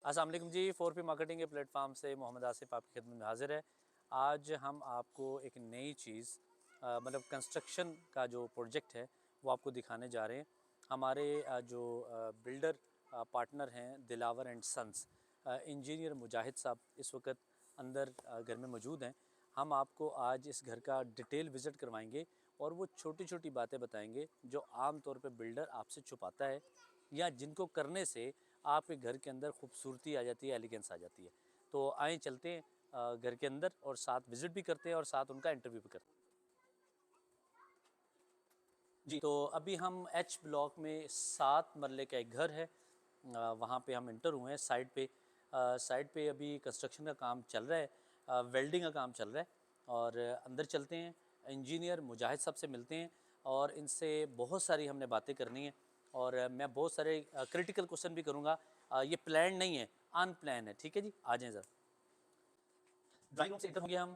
अस्सलाम वालेकुम जी। 4P marketing के प्लेटफॉर्म से मोहम्मद आसिफ आपकी खिदमत में हाज़िर है। आज हम आपको एक नई चीज़ मतलब कंस्ट्रक्शन का जो प्रोजेक्ट है वो आपको दिखाने जा रहे हैं। हमारे जो बिल्डर पार्टनर हैं दिलावर एंड सन्स, इंजीनियर मुजाहिद साहब इस वक्त अंदर घर में मौजूद हैं। हम आपको आज इस घर का डिटेल विज़िट करवाएंगे और वो छोटी छोटी बातें बताएंगे जो आम तौर पे बिल्डर आपसे छुपाता है या जिनको करने से आपके घर के अंदर खूबसूरती आ जाती है, एलिगेंस आ जाती है। तो आए चलते हैं घर के अंदर और साथ विज़िट भी करते हैं और साथ उनका इंटरव्यू भी करते हैं। जी, तो अभी हम एच ब्लॉक में 7 मरले का एक घर है, वहाँ पे हम इंटर हुए हैं। साइड पे अभी कंस्ट्रक्शन का काम चल रहा है, वेल्डिंग का काम चल रहा है और अंदर चलते हैं, इंजीनियर मुजाहिद साहब से मिलते हैं और इनसे बहुत सारी हमने बातें करनी है और मैं बहुत सारे क्रिटिकल क्वेश्चन भी करूँगा। ये प्लान नहीं है, अनप्लान है। ठीक है जी, आ जाएँ ज़रा। ड्राइंग रूम से इंटर हो गया हम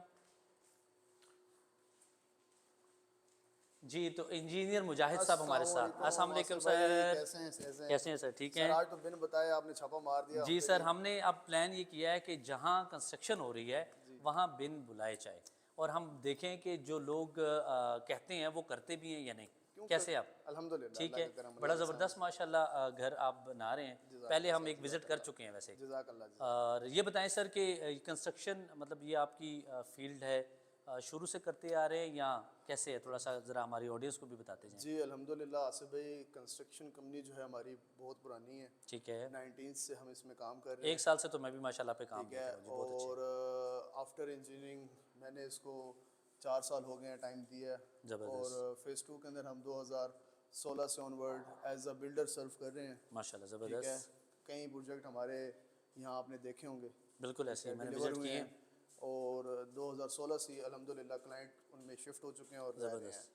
जी। तो इंजीनियर मुजाहिद साहब हमारे साथ। अस्सलाम वालेकुम आसिफ भाई, सर। कैसे हैं कैसे हैं सर? ठीक सर? हैं आज तो बिन बताए आपने छापा मार दिया हम जी पे सर। जी। हमने अब प्लान ये किया है कि जहाँ कंस्ट्रक्शन हो रही है जी वहाँ बिन बुलाए जाए और हम देखें कि जो लोग कहते हैं वो करते भी हैं या नहीं। क्यों कर कैसे आप? अल्हम्दुलिल्लाह, ठीक अल्लाह है, का करम, बड़ा अल्लाह का ज़बरदस्त सहमत। माशाल्लाह घर आप बना रहे हैं। पहले जज़ाकल्लाह हम सर, एक विज़िट कर जज़ाकल्लाह, चुके हैं वैसे। जज़ाकल्लाह, और जज़ाकल्लाह। ये बताएं सर कि कंस्ट्रक्शन मतलब ये आपकी फील्ड है, शुरू से करते आ रहे हैं या कैसे है? थोड़ा सा ज़रा हमारी ऑडियंस को भी बताते जाएँ। जी अल्हम्दुलिल्लाह आसिफ भाई, कंस्ट्रक्शन कंपनी जो है हमारी बहुत पुरानी है। ठीक है, 19 से हम इसमें काम कर रहे एक हैं। साल से तो मैं भी माशाल्लाह पे काम ठीक देख है। रहा हूँ जी, बहुत अच्छे। और आफ्टर इंजीनियरिंग मैंने इसको 4 साल हो गए हैं टाइम दिया है। और ज़बरदस्त, फ़ेज़ 2 के अंदर हम 2016 से ऑनवर्ड एज अ बिल्डर सर्व कर रहे हैं। माशाल्लाह ठीक है। ज़बरदस्त। कई प्रोजेक्ट हमारे यहाँ आपने देखे होंगे। बिल्कुल ठीक ऐसे ही है, मैंने डिलीवर विज़िट हुए किए हैं। हैं। और 2016 से अल्हम्दुलिल्लाह क्लाइंट उनमें शिफ्ट हो चुके हैं और रह रहे हैं। ज़बरदस्त।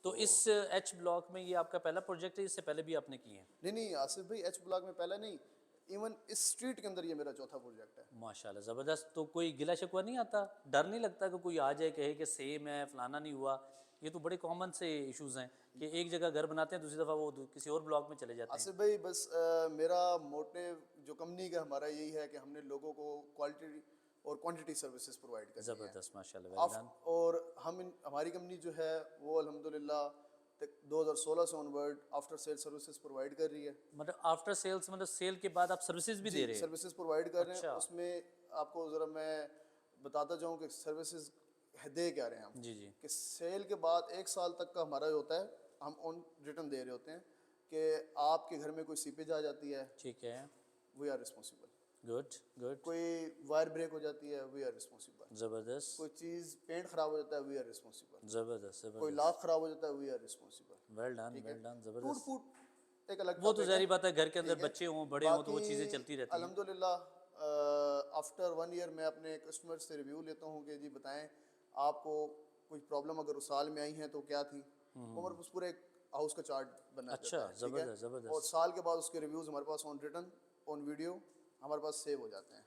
तो तो इस एच ब्लॉक में ये आपका पहला प्रोजेक्ट है, इससे पहले भी आपने किए हैं? नहीं नहीं आसिफ भाई, एच ब्लॉक में पहला नहीं, इवन इस स्ट्रीट के अंदर ये मेरा चौथा प्रोजेक्ट है। माशाल्लाह ज़बरदस्त। तो कोई गिला शिकवा नहीं आता? डर नहीं लगता कि कोई आ जाए कहे कि सेम है, फलाना नहीं हुआ? ये तो बड़े कॉमन से इश्यूज़ हैं कि एक जगह घर बनाते हैं, दूसरी दफ़ा वो किसी और ब्लॉक में चले जाते हैं। आसिफ भाई बस मेरा मोटिव जो कंपनी का हमारा यही है कि हमने लोगों को क्वालिटी और क्वांटिटी सर्विसेज प्रोवाइड करनी है। ज़बरदस्त माशाल्लाह, वेल डन। और हमारी कंपनी जो है वो अल्हम्दुलिल्लाह 2016 से onward after sale services provide कर रही है। मतलब आफ्टर सेल्स मतलब सेल के बाद आप सर्विसेज भी जी दे रहे हैं? सर्विसेज प्रोवाइड कर रहे हैं। अच्छा। उसमें आपको ज़रा मैं बताता जाऊँ कि सर्विसेज दे क्या रहे हैं हम। जी, जी। कि सेल के बाद 1 साल तक का हमारा जो होता है, हम ऑन रिटर्न दे रहे होते हैं कि आपके घर में कोई सीपेज आ जाती है, ठीक है। We are responsible. Good, good. कोई वायर ब्रेक हो जाती है, वी आर रिस्पॉन्सिबल। कोई ज़बरदस्त, चीज़ पेंट ख़राब हो जाता है, वी आर रिस्पॉन्सिबल। ज़बरदस्त, कोई ज़बरदस्त। लॉक ख़राब हो जाता है, we are responsible. Well done, ठीक है। वेल डन, टूट ज़बरदस्त। फूट एक अलग वो तो टॉपिक है। ज़ाहिर बात है, घर के अंदर ठीक है। बच्चे हों, बड़े हों तो वो बाकी चीज़ें चलती रहती हैं। अल्हम्दुलिल्लाह आफ्टर 1 ईयर मैं अपने कस्टमर से रिव्यू लेता हूँ कि जी बताएं आपको कुछ प्रॉब्लम अगर उस साल में आई हैं तो क्या थी। वो हमारे पास पूरे हाउस का चार्ट बना अच्छा, देता है। ठीक है। ज़बरदस्त, और ज़बरदस्त। साल के बाद उसके रिव्यूज़ हमारे pass on return on video हमारे पास सेव हो जाते हैं।